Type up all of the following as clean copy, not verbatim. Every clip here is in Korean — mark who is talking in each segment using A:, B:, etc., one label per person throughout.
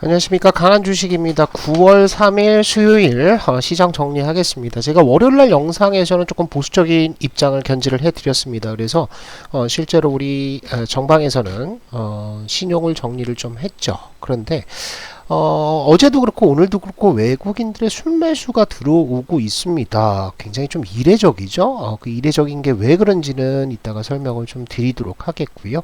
A: 안녕하십니까, 강한주식입니다. 9월 3일 수요일 시장 정리하겠습니다. 제가 월요일날 영상에서는 조금 보수적인 입장을 견지를 해드렸습니다. 그래서 실제로 우리 정방에서는 신용을 정리를 좀 했죠. 그런데 어제도 그렇고 오늘도 그렇고 외국인들의 순매수가 들어오고 있습니다. 굉장히 좀 이례적이죠. 그 이례적인 게 왜 그런지는 이따가 설명을 좀 드리도록 하겠고요.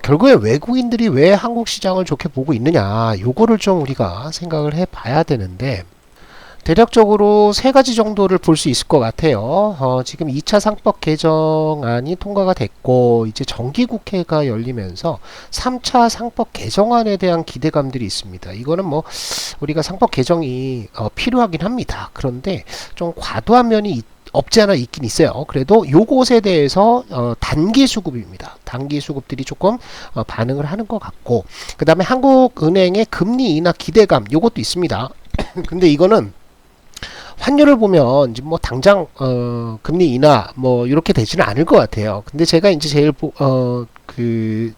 A: 결국에 외국인들이 왜 한국 시장을 좋게 보고 있느냐, 요거를 좀 우리가 생각을 해 봐야 되는데, 대략적으로 세 가지 정도를 볼 수 있을 것 같아요. 지금 2차 상법 개정안이 통과가 됐고, 이제 정기국회가 열리면서 3차 상법 개정안에 대한 기대감들이 있습니다. 이거는 뭐 우리가 상법 개정이 필요하긴 합니다. 그런데 좀 과도한 면이 없지 않아 있긴 있어요. 그래도 요것에 대해서 단기 수급입니다. 단기 수급들이 조금 반응을 하는 것 같고, 그 다음에 한국은행의 금리 인하 기대감, 요것도 있습니다. 근데 이거는 환율을 보면 이제 뭐 당장 금리 인하 뭐 이렇게 되지는 않을 것 같아요. 근데 제가 이제 제일 그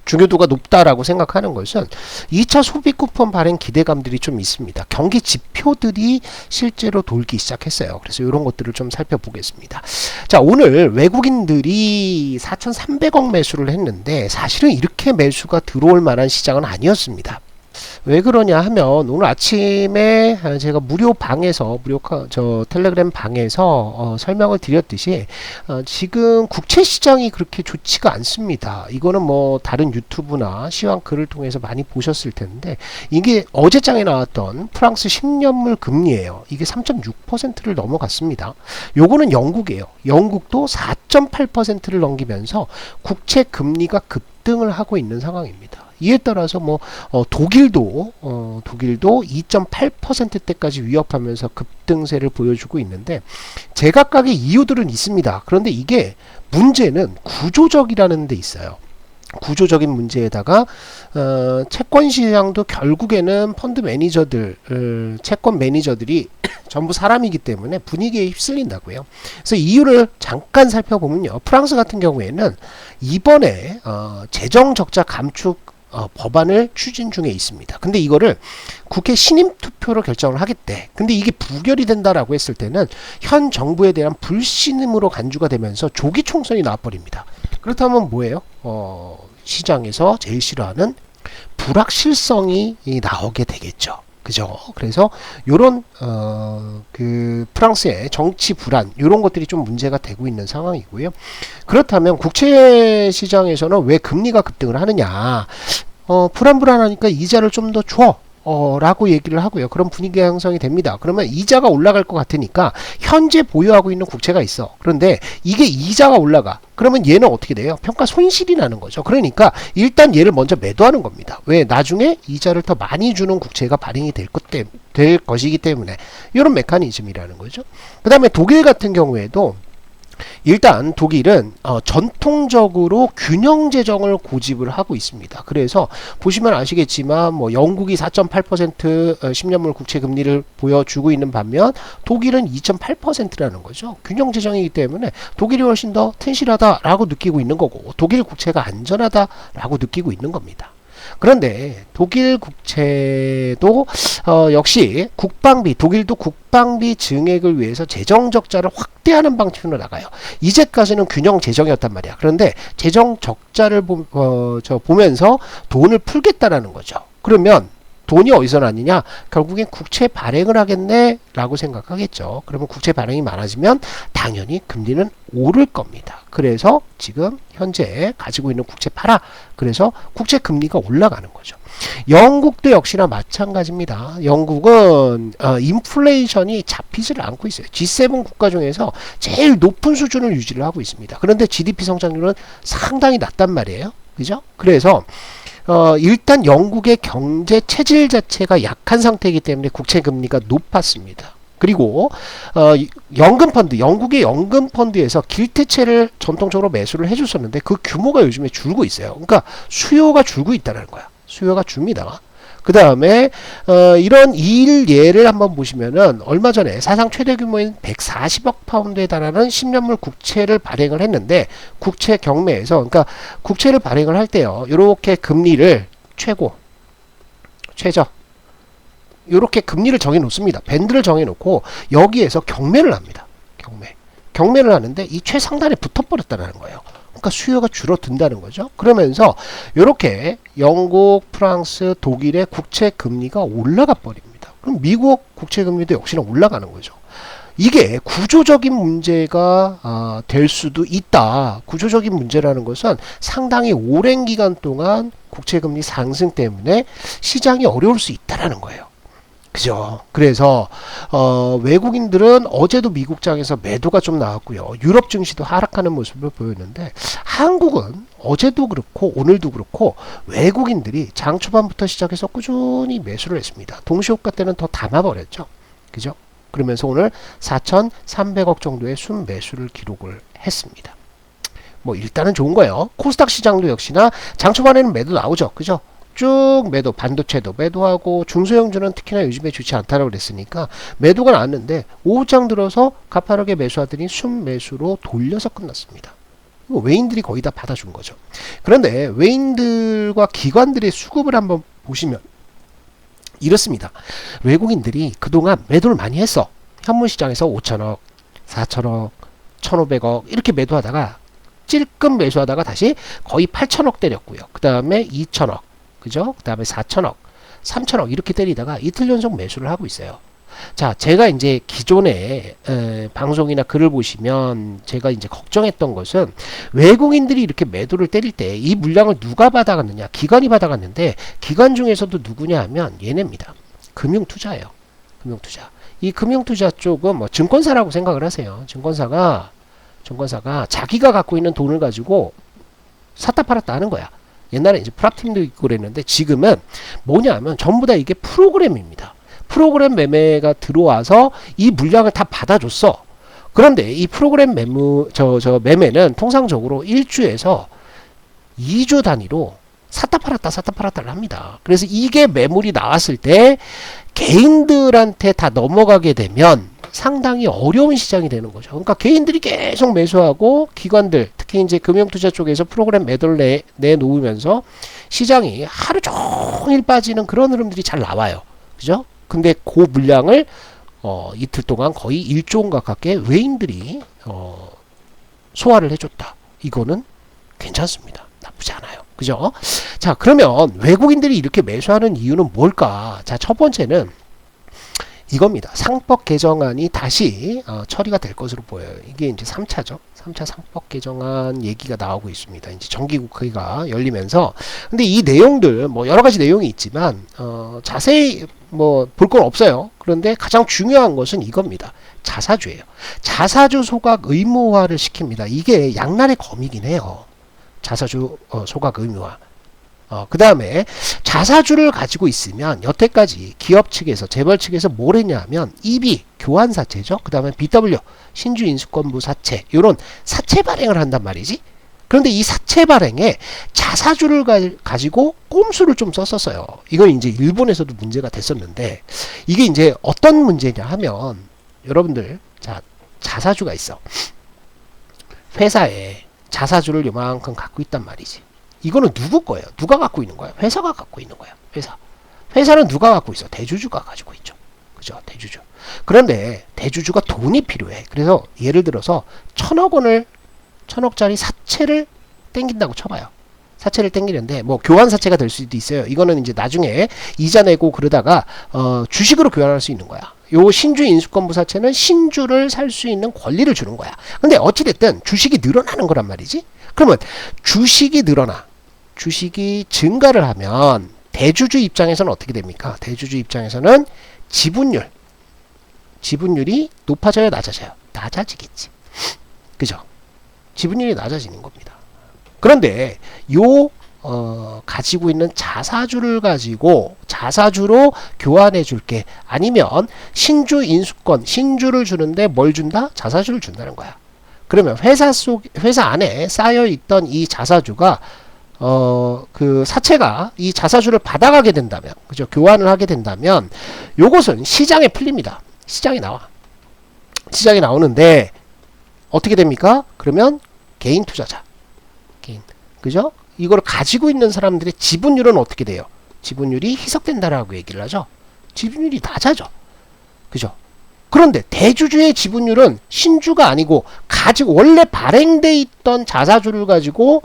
A: 중요도가 높다라고 생각하는 것은 2차 소비 쿠폰 발행 기대감들이 좀 있습니다. 경기 지표들이 실제로 돌기 시작했어요. 그래서 이런 것들을 좀 살펴보겠습니다. 자, 오늘 외국인들이 4,300억 매수를 했는데 사실은 이렇게 매수가 들어올 만한 시장은 아니었습니다. 왜 그러냐 하면, 오늘 아침에 제가 무료 방에서, 저 텔레그램 방에서 설명을 드렸듯이 지금 국채 시장이 그렇게 좋지가 않습니다. 이거는 뭐 다른 유튜브나 시황 글을 통해서 많이 보셨을 텐데, 이게 어제장에 나왔던 프랑스 10년물 금리예요. 이게 3.6%를 넘어갔습니다. 요거는 영국이에요. 영국도 4.8%를 넘기면서 국채 금리가 급등을 하고 있는 상황입니다. 이에 따라서 뭐 독일도 2.8%대까지 위협하면서 급등세를 보여주고 있는데, 제각각의 이유들은 있습니다. 그런데 이게 문제는 구조적이라는 데 있어요. 구조적인 문제에다가 채권 시장도 결국에는 펀드 매니저들, 채권 매니저들이 전부 사람이기 때문에 분위기에 휩쓸린다고요. 그래서 이유를 잠깐 살펴보면요, 프랑스 같은 경우에는 이번에 재정 적자 감축 법안을 추진 중에 있습니다. 근데 이거를 국회 신임 투표로 결정을 하겠대. 근데 이게 부결이 된다라고 했을 때는 현 정부에 대한 불신임으로 간주가 되면서 조기 총선이 나와버립니다. 그렇다면 뭐예요? 시장에서 제일 싫어하는 불확실성이 나오게 되겠죠. 그죠? 그래서 요런 그 프랑스의 정치 불안, 요런 것들이 좀 문제가 되고 있는 상황이고요. 그렇다면 국채 시장에서는 왜 금리가 급등을 하느냐? 불안하니까 이자를 좀 더 줘. 라고 얘기를 하고요. 그런 분위기가 형성이 됩니다. 그러면 이자가 올라갈 것 같으니까 현재 보유하고 있는 국채가 있어. 그런데 이게 이자가 올라가. 그러면 얘는 어떻게 돼요? 평가 손실이 나는 거죠. 그러니까 일단 얘를 먼저 매도하는 겁니다. 왜? 나중에 이자를 더 많이 주는 국채가 발행이 될 것이기 때문에. 이런 메커니즘이라는 거죠. 그 다음에 독일 같은 경우에도 일단 독일은 전통적으로 균형 재정을 고집을 하고 있습니다. 그래서 보시면 아시겠지만 뭐 영국이 4.8% 10년물 국채 금리를 보여주고 있는 반면 독일은 2.8%라는 거죠. 균형 재정이기 때문에 독일이 훨씬 더 튼실하다라고 느끼고 있는 거고, 독일 국채가 안전하다라고 느끼고 있는 겁니다. 그런데 독일 국채도 역시 독일도 국방비 증액을 위해서 재정 적자를 확대하는 방침으로 나가요. 이제까지는 균형 재정이었단 말이야. 그런데 재정 적자를 보면서 돈을 풀겠다라는 거죠. 그러면 돈이 어디서 나느냐? 결국엔 국채 발행을 하겠네 라고 생각하겠죠. 그러면 국채 발행이 많아지면 당연히 금리는 오를 겁니다. 그래서 지금 현재 가지고 있는 국채 팔아. 그래서 국채 금리가 올라가는 거죠. 영국도 역시나 마찬가지입니다. 영국은 인플레이션이 잡히지를 않고 있어요. G7 국가 중에서 제일 높은 수준을 유지를 하고 있습니다. 그런데 GDP 성장률은 상당히 낮단 말이에요. 그죠? 그래서 일단 영국의 경제 체질 자체가 약한 상태이기 때문에 국채 금리가 높았습니다. 그리고 영국의 연금 펀드에서 길대채를 전통적으로 매수를 해줬었는데 그 규모가 요즘에 줄고 있어요. 그러니까 수요가 줄고 있다는 거야. 수요가 줍니다. 그 다음에 이런 일예를 한번 보시면은 얼마 전에 사상 최대 규모인 140억 파운드에 달하는 10년물 국채를 발행을 했는데, 국채 경매에서, 그러니까 국채를 발행을 할 때요, 이렇게 금리를 최저. 요렇게 금리를 정해 놓습니다. 밴드를 정해 놓고 여기에서 경매를 합니다. 경매를 하는데 이 최상단에 붙어버렸다는 거예요. 그러니까 수요가 줄어든다는 거죠. 그러면서 이렇게 영국, 프랑스, 독일의 국채 금리가 올라가 버립니다. 그럼 미국 국채 금리도 역시나 올라가는 거죠. 이게 구조적인 문제가 될 수도 있다. 구조적인 문제라는 것은 상당히 오랜 기간 동안 국채 금리 상승 때문에 시장이 어려울 수 있다라는 거예요. 그죠. 그래서 외국인들은 어제도 미국장에서 매도가 좀 나왔고요. 유럽 증시도 하락하는 모습을 보였는데 한국은 어제도 그렇고 오늘도 그렇고 외국인들이 장 초반부터 시작해서 꾸준히 매수를 했습니다. 동시호가 때는 더 담아버렸죠. 그죠. 그러면서 오늘 4,300억 정도의 순매수를 기록을 했습니다. 뭐 일단은 좋은 거예요. 코스닥 시장도 역시나 장 초반에는 매도 나오죠. 그죠. 쭉 매도, 반도체도 매도하고 중소형주는 특히나 요즘에 좋지 않다라고 그랬으니까 매도가 나왔는데 오후장 들어서 가파르게 매수하더니 순매수로 돌려서 끝났습니다. 외인들이 거의 다 받아준 거죠. 그런데 외인들과 기관들의 수급을 한번 보시면 이렇습니다. 외국인들이 그동안 매도를 많이 했어. 현물시장에서 5천억, 4천억, 1,500억 이렇게 매도하다가 찔끔 매수하다가 다시 거의 8천억 때렸고요. 그 다음에 2천억, 그죠? 그 다음에 4천억, 3천억 이렇게 때리다가 이틀 연속 매수를 하고 있어요. 자, 제가 이제 기존에 방송이나 글을 보시면 제가 이제 걱정했던 것은 외국인들이 이렇게 매도를 때릴 때 이 물량을 누가 받아갔느냐? 기관이 받아갔는데 기관 중에서도 누구냐 하면 얘네입니다. 금융투자예요. 금융투자. 이 금융투자 쪽은 뭐 증권사라고 생각을 하세요. 증권사가 자기가 갖고 있는 돈을 가지고 샀다 팔았다 하는 거야. 옛날에 이제 프랍팀도 있고 그랬는데 지금은 뭐냐 하면 전부 다 이게 프로그램입니다. 프로그램 매매가 들어와서 이 물량을 다 받아줬어. 그런데 이 프로그램 매매는 통상적으로 1주에서 2주 단위로 샀다 팔았다를 합니다. 그래서 이게 매물이 나왔을 때 개인들한테 다 넘어가게 되면 상당히 어려운 시장이 되는 거죠. 그러니까 개인들이 계속 매수하고 기관들, 특히 이제 금융투자 쪽에서 프로그램 매도를 내놓으면서 시장이 하루 종일 빠지는 그런 흐름들이 잘 나와요. 그죠? 근데 그 물량을 이틀 동안 거의 1조 원 가깝게 외인들이 소화를 해줬다. 이거는 괜찮습니다. 나쁘지 않아요. 그죠? 자, 그러면 외국인들이 이렇게 매수하는 이유는 뭘까? 자, 첫 번째는 이겁니다. 상법 개정안이 다시 처리가 될 것으로 보여요. 이게 이제 3차죠. 3차 상법 개정안 얘기가 나오고 있습니다. 이제 정기국회가 열리면서. 근데 이 내용들, 뭐 여러 가지 내용이 있지만, 자세히 뭐 볼 건 없어요. 그런데 가장 중요한 것은 이겁니다. 자사주예요. 자사주 소각 의무화를 시킵니다. 이게 양날의 검이긴 해요. 자사주 소각 의무화. 그 다음에 자사주를 가지고 있으면 여태까지 기업 측에서 재벌 측에서 뭘 했냐 하면 EB 교환사채죠. 그 다음에 BW 신주인수권부 사채 요런 사채 발행을 한단 말이지. 그런데 이 사채 발행에 자사주를 가지고 꼼수를 좀 썼었어요. 이건 이제 일본에서도 문제가 됐었는데 이게 이제 어떤 문제냐 하면 여러분들 자사주가 있어. 회사에 자사주를 요만큼 갖고 있단 말이지. 이거는 누구 거예요? 누가 갖고 있는 거야? 회사가 갖고 있는 거야. 회사는 누가 갖고 있어? 대주주가 가지고 있죠. 그죠? 대주주. 그런데 대주주가 돈이 필요해. 그래서 예를 들어서 1,000억짜리 사채를 땡긴다고 쳐봐요. 사채를 땡기는데 뭐 교환 사채가 될 수도 있어요. 이거는 이제 나중에 이자 내고 그러다가 주식으로 교환할 수 있는 거야. 요 신주 인수권부 사채는 신주를 살 수 있는 권리를 주는 거야. 근데 어찌됐든 주식이 늘어나는 거란 말이지. 그러면 주식이 늘어나. 주식이 증가를 하면 대주주 입장에서는 어떻게 됩니까? 대주주 입장에서는 지분율이 높아져요, 낮아져요? 낮아지겠지. 그죠? 지분율이 낮아지는 겁니다. 그런데 가지고 있는 자사주를 가지고 자사주로 교환해 줄게. 아니면 신주 인수권, 신주를 주는데 뭘 준다? 자사주를 준다는 거야. 그러면 회사 안에 쌓여 있던 이 자사주가 그 사채가 이 자사주를 받아가게 된다면, 그죠? 교환을 하게 된다면, 요것은 시장에 풀립니다. 시장에 나와. 시장에 나오는데, 어떻게 됩니까? 그러면 개인 투자자. 그죠? 이걸 가지고 있는 사람들의 지분율은 어떻게 돼요? 지분율이 희석된다라고 얘기를 하죠. 지분율이 낮아져. 그죠? 그런데 대주주의 지분율은 신주가 아니고 가지고 원래 발행돼 있던 자사주를 가지고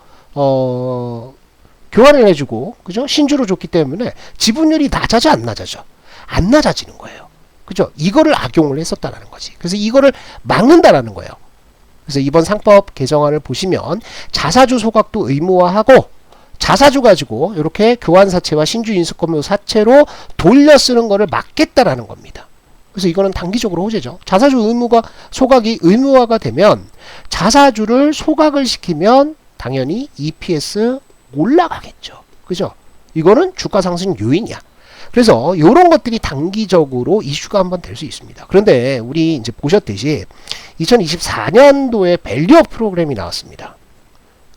A: 교환을 해주고, 그죠? 신주로 줬기 때문에 지분율이 낮아져, 안 낮아져? 안 낮아지는 거예요. 그죠? 이거를 악용을 했었다라는 거지. 그래서 이거를 막는다라는 거예요. 그래서 이번 상법 개정안을 보시면 자사주 소각도 의무화하고, 자사주 가지고 이렇게 교환사채와 신주 인수권료 사채로 돌려 쓰는 거를 막겠다라는 겁니다. 그래서 이거는 단기적으로 호재죠. 자사주 소각이 의무화가 되면, 자사주를 소각을 시키면 당연히 EPS 올라가겠죠. 그죠? 이거는 주가 상승 요인이야. 그래서 이런 것들이 단기적으로 이슈가 한번 될 수 있습니다. 그런데 우리 이제 보셨듯이 2024년도에 밸류업 프로그램이 나왔습니다.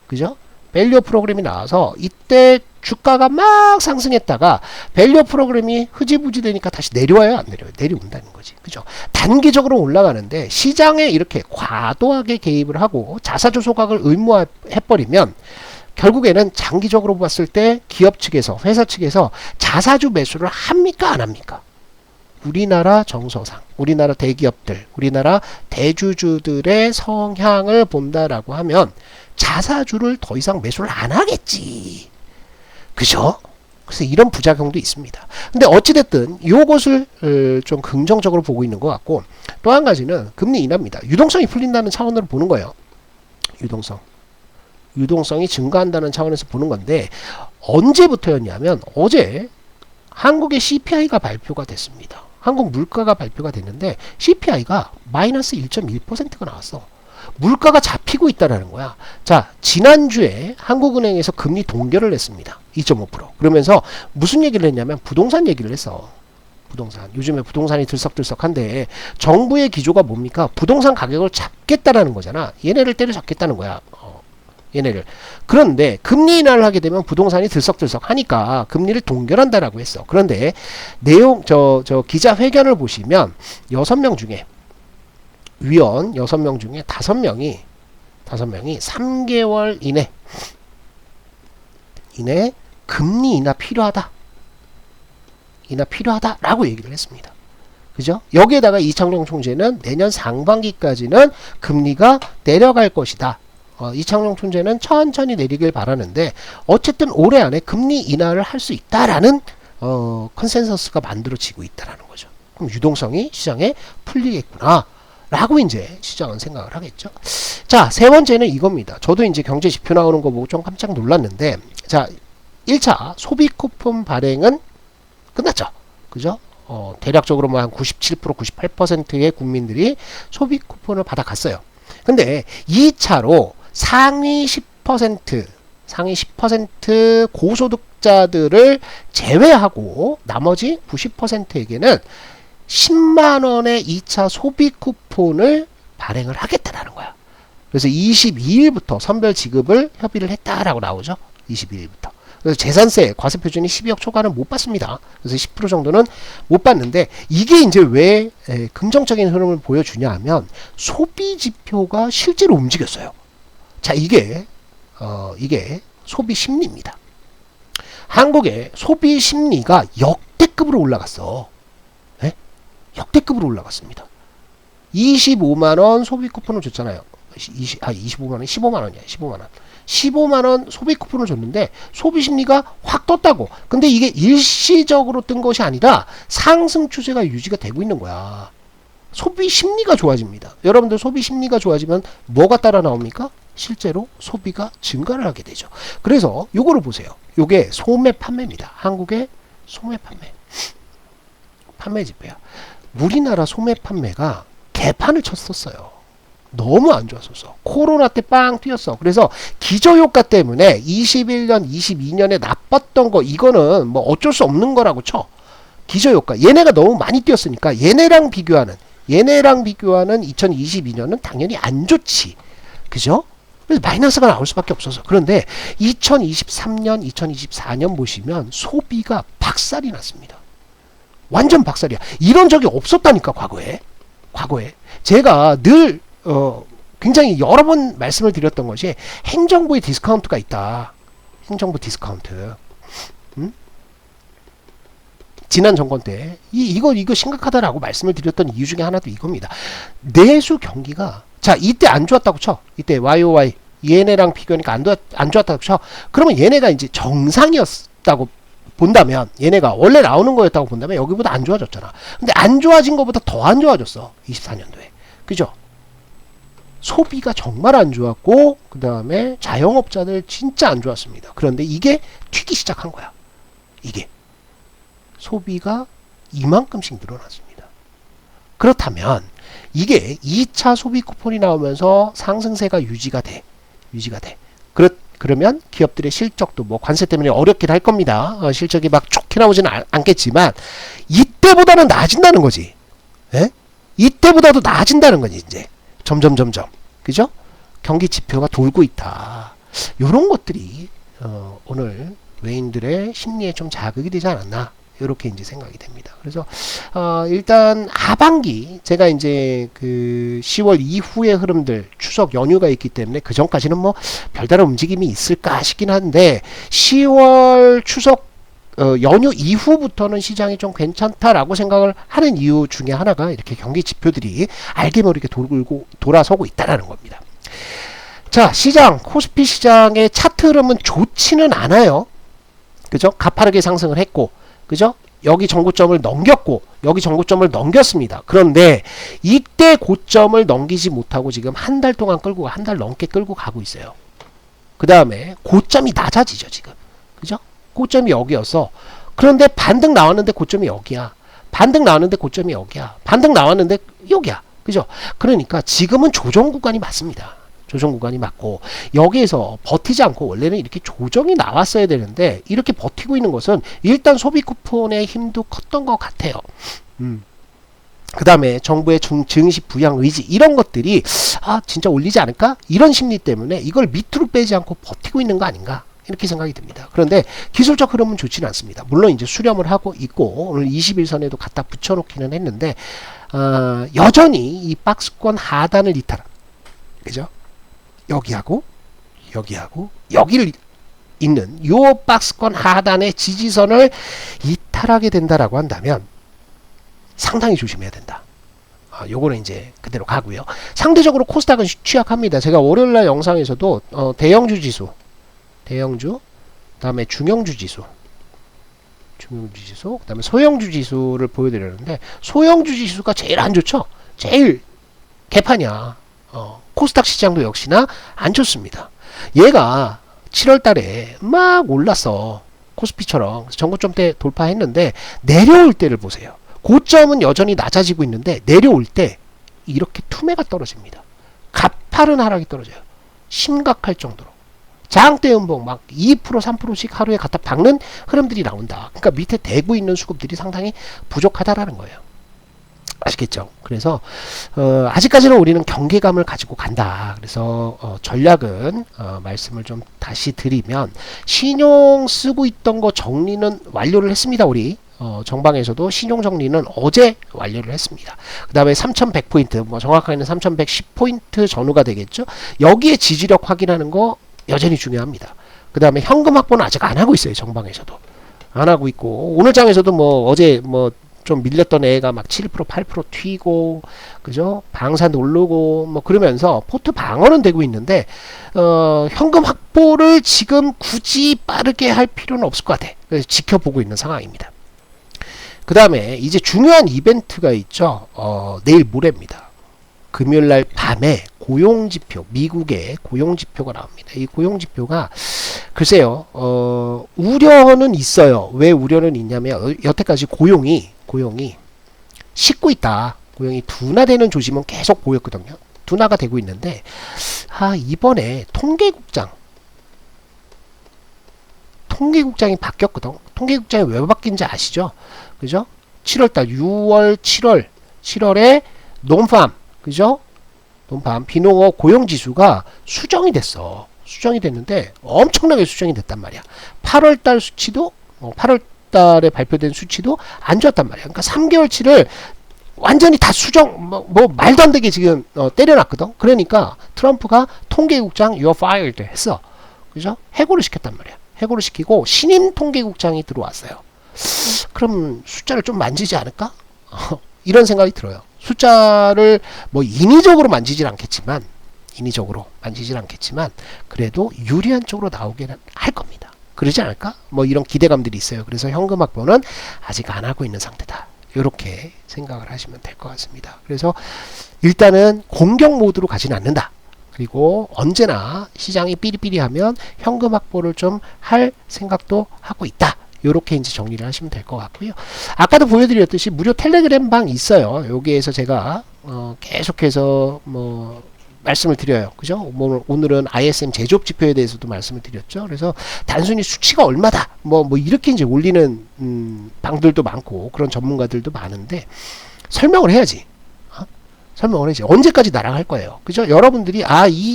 A: 그죠? 밸류업 프로그램이 나와서 이때 주가가 막 상승했다가 밸류업 프로그램이 흐지부지 되니까 다시 내려와요, 안 내려와요? 내려온다는 거지. 그죠? 단기적으로 올라가는데 시장에 이렇게 과도하게 개입을 하고 자사주 소각을 의무화해버리면 결국에는 장기적으로 봤을 때 기업 측에서, 회사 측에서 자사주 매수를 합니까, 안 합니까? 우리나라 정서상, 우리나라 대기업들, 우리나라 대주주들의 성향을 본다라고 하면 자사주를 더 이상 매수를 안 하겠지. 그죠? 그래서 이런 부작용도 있습니다. 근데 어찌됐든 요것을 좀 긍정적으로 보고 있는 것 같고, 또 한 가지는 금리 인하입니다. 유동성이 풀린다는 차원으로 보는 거예요. 유동성이 증가한다는 차원에서 보는 건데, 언제부터였냐면 어제 한국의 CPI가 발표가 됐습니다. 한국 물가가 발표가 됐는데 CPI가 마이너스 1.1%가 나왔어. 물가가 잡히고 있다라는 거야. 자, 지난주에 한국은행에서 금리 동결을 했습니다. 2.5%. 그러면서 무슨 얘기를 했냐면 부동산 얘기를 했어. 부동산. 요즘에 부동산이 들썩들썩한데 정부의 기조가 뭡니까? 부동산 가격을 잡겠다라는 거잖아. 얘네를 때려잡겠다는 거야. 얘네를. 그런데 금리 인하를 하게 되면 부동산이 들썩들썩 하니까 금리를 동결한다라고 했어. 그런데 내용 저 기자회견을 보시면 6명 중에 위원 6명 중에 5명이 3개월 이내 금리 인하 필요하다라고 얘기를 했습니다. 그죠? 여기에다가 이창용 총재는 내년 상반기까지는 금리가 내려갈 것이다. 이창용 총재는 천천히 내리길 바라는데 어쨌든 올해 안에 금리 인하를 할 수 있다라는 컨센서스가 만들어지고 있다라는 거죠. 그럼 유동성이 시장에 풀리겠구나 라고 이제 시장은 생각을 하겠죠. 자, 세 번째는 이겁니다. 저도 이제 경제 지표 나오는 거 보고 좀 깜짝 놀랐는데, 자, 1차 소비 쿠폰 발행은 끝났죠. 그죠? 대략적으로 뭐 한 97%, 98%의 국민들이 소비 쿠폰을 받아갔어요. 근데 2차로 상위 10% 고소득자들을 제외하고 나머지 90%에게는 10만원의 2차 소비 쿠폰을 발행을 하겠다라는 거야. 그래서 22일부터 선별 지급을 협의를 했다라고 나오죠. 22일부터. 그래서 재산세 과세표준이 12억 초과는 못 받습니다. 그래서 10% 정도는 못 받는데, 이게 이제 왜 긍정적인 흐름을 보여주냐 하면 소비 지표가 실제로 움직였어요. 자, 이게 소비 심리입니다. 한국의 소비 심리가 역대급으로 올라갔어. 네? 역대급으로 올라갔습니다. 25만원 소비 쿠폰을 줬잖아요. 25만원, 15만원이야. 15만원 소비 쿠폰을 줬는데 소비 심리가 확 떴다고. 근데 이게 일시적으로 뜬 것이 아니라 상승 추세가 유지가 되고 있는 거야. 소비 심리가 좋아집니다. 여러분들 소비 심리가 좋아지면 뭐가 따라 나옵니까? 실제로 소비가 증가를 하게 되죠. 그래서 요거를 보세요. 요게 소매 판매입니다. 한국의 소매 판매 지표야. 우리나라 소매 판매가 개판을 쳤었어요. 너무 안 좋았었어. 코로나 때 빵 뛰었어. 그래서 기저효과 때문에 21년, 22년에 나빴던 거, 이거는 뭐 어쩔 수 없는 거라고 쳐. 기저효과. 얘네가 너무 많이 뛰었으니까 얘네랑 비교하는 2022년은 당연히 안 좋지. 그죠? 그래서 마이너스가 나올 수밖에 없어서. 그런데 2023년, 2024년 보시면 소비가 박살이 났습니다. 완전 박살이야. 이런 적이 없었다니까, 과거에. 제가 늘 굉장히 여러 번 말씀을 드렸던 것이 행정부의 디스카운트가 있다. 행정부 디스카운트. 지난 정권 때 이거 심각하다라고 말씀을 드렸던 이유 중에 하나도 이겁니다. 내수 경기가 자 이때 안 좋았다고 쳐. 이때 YOY 얘네랑 비교하니까 안 좋았다고 쳐. 그러면 얘네가 이제 정상이었다고 본다면 얘네가 원래 나오는 거였다고 본다면 여기보다 안 좋아졌잖아. 근데 안 좋아진 것보다 더 안 좋아졌어. 24년도에. 그죠? 소비가 정말 안 좋았고 그 다음에 자영업자들 진짜 안 좋았습니다. 그런데 이게 튀기 시작한 거야. 이게 소비가 이만큼씩 늘어났습니다. 그렇다면 이게 2차 소비 쿠폰이 나오면서 상승세가 유지가 돼. 그러면 기업들의 실적도 뭐 관세 때문에 어렵긴 할 겁니다. 실적이 막 좋게 나오지는 않겠지만 이때보다는 나아진다는 거지. 예? 이때보다도 나아진다는 거지 이제. 점점. 그죠? 경기 지표가 돌고 있다. 요런 것들이 오늘 외인들의 심리에 좀 자극이 되지 않았나. 이렇게 이제 생각이 됩니다. 그래서 일단 하반기 제가 이제 그 10월 이후의 흐름들 추석 연휴가 있기 때문에 그 전까지는 뭐 별다른 움직임이 있을까 싶긴 한데 10월 추석 연휴 이후부터는 시장이 좀 괜찮다라고 생각을 하는 이유 중에 하나가 이렇게 경기 지표들이 알게 모르게 돌아서고 있다라는 겁니다. 자, 시장 코스피 시장의 차트 흐름은 좋지는 않아요. 그죠? 가파르게 상승을 했고 그죠? 여기 전고점을 넘겼고 여기 전고점을 넘겼습니다. 그런데 이때 고점을 넘기지 못하고 지금 한 달 동안 한 달 넘게 끌고 가고 있어요. 그 다음에 고점이 낮아지죠 지금. 그죠? 고점이 여기였어. 그런데 반등 나왔는데 고점이 여기야. 반등 나왔는데 고점이 여기야. 반등 나왔는데 여기야. 그죠? 그러니까 지금은 조정 구간이 맞습니다. 조정 구간이 맞고 여기에서 버티지 않고 원래는 이렇게 조정이 나왔어야 되는데 이렇게 버티고 있는 것은 일단 소비 쿠폰의 힘도 컸던 것 같아요. 그 다음에 정부의 증시 부양 의지 이런 것들이 진짜 올리지 않을까? 이런 심리 때문에 이걸 밑으로 빼지 않고 버티고 있는 거 아닌가? 이렇게 생각이 듭니다. 그런데 기술적 흐름은 좋지는 않습니다. 물론 이제 수렴을 하고 있고 오늘 21선에도 갖다 붙여놓기는 했는데 여전히 이 박스권 하단을 이탈한 그죠? 여기하고 여기를 있는 요 박스권 하단의 지지선을 이탈하게 된다라고 한다면 상당히 조심해야 된다. 요거는 이제 그대로 가고요. 상대적으로 코스닥은 취약합니다. 제가 월요일날 영상에서도 대형주 지수, 그다음에 중형주 지수, 그다음에 소형주 지수를 보여드렸는데 소형주 지수가 제일 안 좋죠. 제일 개판이야. 코스닥 시장도 역시나 안 좋습니다. 얘가 7월 달에 막 올랐어. 코스피처럼 전고점 때 돌파했는데 내려올 때를 보세요. 고점은 여전히 낮아지고 있는데 내려올 때 이렇게 투매가 떨어집니다. 가파른 하락이 떨어져요. 심각할 정도로. 장대 음봉 막 2% 3%씩 하루에 갖다 박는 흐름들이 나온다. 그러니까 밑에 대고 있는 수급들이 상당히 부족하다라는 거예요. 아시겠죠? 그래서 아직까지는 우리는 경계감을 가지고 간다. 그래서 전략은 말씀을 좀 다시 드리면 신용 쓰고 있던 거 정리는 완료를 했습니다. 우리 정방에서도 신용 정리는 어제 완료를 했습니다. 그 다음에 3100포인트 뭐 정확하게는 3110포인트 전후가 되겠죠. 여기에 지지력 확인하는 거 여전히 중요합니다. 그 다음에 현금 확보는 아직 안 하고 있어요. 정방에서도 안 하고 있고 오늘 장에서도 뭐 어제 뭐 좀 밀렸던 애가 막 7% 8% 튀고 그죠? 방산 오르고 뭐 그러면서 포트 방어는 되고 있는데 현금 확보를 지금 굳이 빠르게 할 필요는 없을 것 같아. 그래서 지켜보고 있는 상황입니다. 그 다음에 이제 중요한 이벤트가 있죠. 내일 모레입니다. 금요일날 밤에 고용지표, 미국의 고용지표가 나옵니다. 이 고용지표가 글쎄요, 우려는 있어요. 왜 우려는 있냐면 여태까지 고용이 식고 있다. 고용이 둔화되는 조짐은 계속 보였거든요. 둔화가 되고 있는데 이번에 통계국장이 바뀌었거든. 통계국장이 왜 바뀐지 아시죠? 그죠? 7월달 6월 7월에 논팜 그죠? 논팜 비농업 고용지수가 수정이 됐어. 수정이 됐는데 엄청나게 수정이 됐단 말이야. 8월달 수치도 8월달에 발표된 수치도 안 좋았단 말이야. 그러니까 3개월치를 완전히 다 수정 뭐 말도 안 되게 지금 때려놨거든. 그러니까 트럼프가 통계국장 you're fired 했어. 그죠? 해고를 시켰단 말이야. 해고를 시키고 신임 통계국장이 들어왔어요. 그럼 숫자를 좀 만지지 않을까? 이런 생각이 들어요. 숫자를 뭐 인위적으로 만지질 않겠지만 그래도 유리한 쪽으로 나오긴 할 겁니다. 그러지 않을까? 뭐 이런 기대감들이 있어요. 그래서 현금 확보는 아직 안 하고 있는 상태다. 이렇게 생각을 하시면 될 것 같습니다. 그래서 일단은 공격 모드로 가지는 않는다. 그리고 언제나 시장이 삐리삐리하면 현금 확보를 좀 할 생각도 하고 있다. 요렇게 이제 정리를 하시면 될 것 같고요. 아까도 보여드렸듯이 무료 텔레그램 방 있어요. 여기에서 제가 계속해서 뭐 말씀을 드려요. 그죠? 오늘은 ISM 제조업 지표에 대해서도 말씀을 드렸죠. 그래서 단순히 수치가 얼마다 뭐 이렇게 이제 올리는 방들도 많고 그런 전문가들도 많은데 설명을 해야지. 설명을 해야지. 언제까지 날아갈 거예요. 그죠? 여러분들이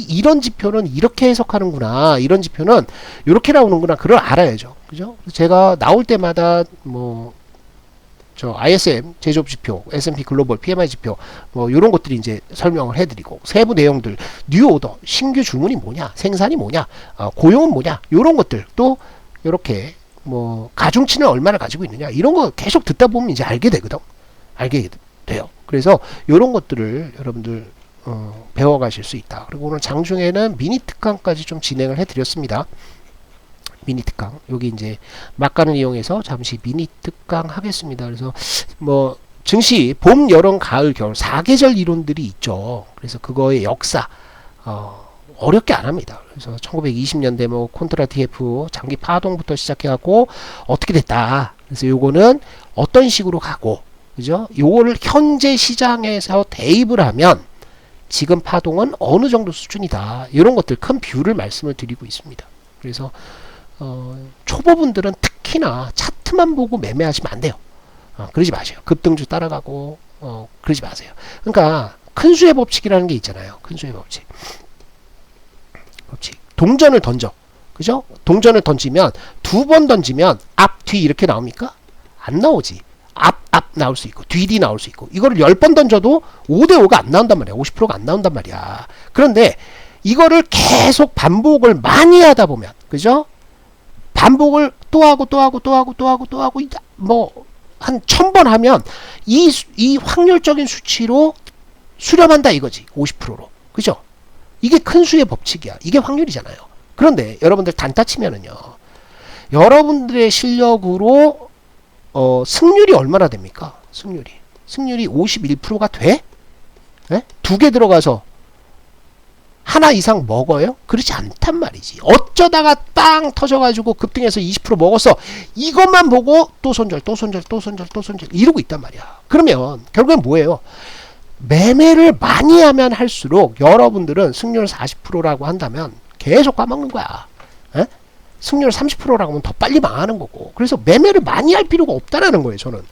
A: 이런 지표는 이렇게 해석하는구나. 이런 지표는 이렇게 나오는구나. 그걸 알아야죠. 그죠? 제가 나올 때마다 저 ISM 제조업 지표, S&P 글로벌 PMI 지표 뭐 이런 것들이 이제 설명을 해드리고 세부 내용들, 뉴 오더, 신규 주문이 뭐냐, 생산이 뭐냐, 고용은 뭐냐, 이런 것들 또 이렇게 뭐 가중치는 얼마나 가지고 있느냐 이런 거 계속 듣다 보면 이제 알게 되거든. 알게 돼요. 그래서 이런 것들을 여러분들 배워가실 수 있다. 그리고 오늘 장중에는 미니 특강까지 좀 진행을 해드렸습니다. 미니 특강 여기 이제 막간을 이용해서 잠시 미니 특강 하겠습니다. 그래서 뭐 증시 봄, 여름, 가을, 겨울 4계절 이론들이 있죠. 그래서 그거의 역사 어렵게 안 합니다. 그래서 1920년대 뭐 콘트라 TF 장기 파동부터 시작해갖고 어떻게 됐다. 그래서 요거는 어떤 식으로 가고 그죠? 요거를 현재 시장에서 대입을 하면 지금 파동은 어느 정도 수준이다. 이런 것들 큰 뷰를 말씀을 드리고 있습니다. 그래서 초보분들은 특히나 차트만 보고 매매하시면 안 돼요. 그러지 마세요. 급등주 따라가고 그러지 마세요. 그러니까 큰 수의 법칙이라는 게 있잖아요. 큰 수의 법칙. 동전을 던져. 그죠? 동전을 던지면 두 번 던지면 앞, 뒤 이렇게 나옵니까? 안 나오지. 앞 나올 수 있고 뒤 나올 수 있고 이거를 10번 던져도 5대5가 안 나온단 말이야. 50%가 안 나온단 말이야. 그런데 이거를 계속 반복을 많이 하다 보면 그죠? 반복을 또 하고 뭐 한 1000번 하면 이 확률적인 수치로 수렴한다 이거지. 50%로. 그죠? 이게 큰 수의 법칙이야. 이게 확률이잖아요. 그런데 여러분들 단타 치면은요. 여러분들의 실력으로 승률이 얼마나 됩니까? 승률이 51%가 돼? 네? 2개 들어가서 하나 이상 먹어요? 그렇지 않단 말이지. 어쩌다가 빵 터져가지고 급등해서 20% 먹었어. 이것만 보고 또 손절 이러고 있단 말이야. 그러면 결국엔 뭐예요? 매매를 많이 하면 할수록 여러분들은 승률 40%라고 한다면 계속 까먹는 거야. 에? 승률 30%라고 하면 더 빨리 망하는 거고. 그래서 매매를 많이 할 필요가 없다라는 거예요. 저는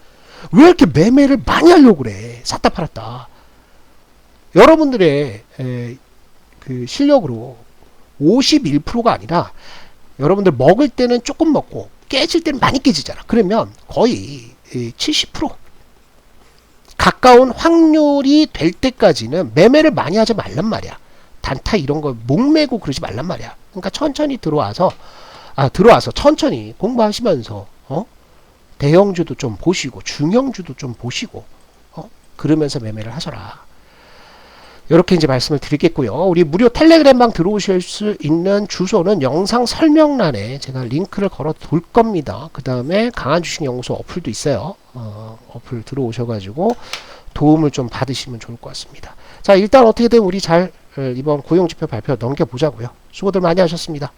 A: 왜 이렇게 매매를 많이 하려고 그래. 샀다 팔았다. 여러분들의 그 실력으로 51%가 아니라 여러분들 먹을 때는 조금 먹고 깨질 때는 많이 깨지잖아. 그러면 거의 70% 가까운 확률이 될 때까지는 매매를 많이 하지 말란 말이야. 단타 이런 거 목매고 그러지 말란 말이야. 그러니까 천천히 들어와서 천천히 공부하시면서 대형주도 좀 보시고 중형주도 좀 보시고 그러면서 매매를 하셔라. 이렇게 이제 말씀을 드리겠고요. 우리 무료 텔레그램방 들어오실 수 있는 주소는 영상 설명란에 제가 링크를 걸어 둘 겁니다. 그 다음에 강한주식연구소 어플도 있어요. 어플 들어오셔가지고 도움을 좀 받으시면 좋을 것 같습니다. 자, 일단 어떻게든 우리 잘 이번 고용지표 발표 넘겨보자고요. 수고들 많이 하셨습니다.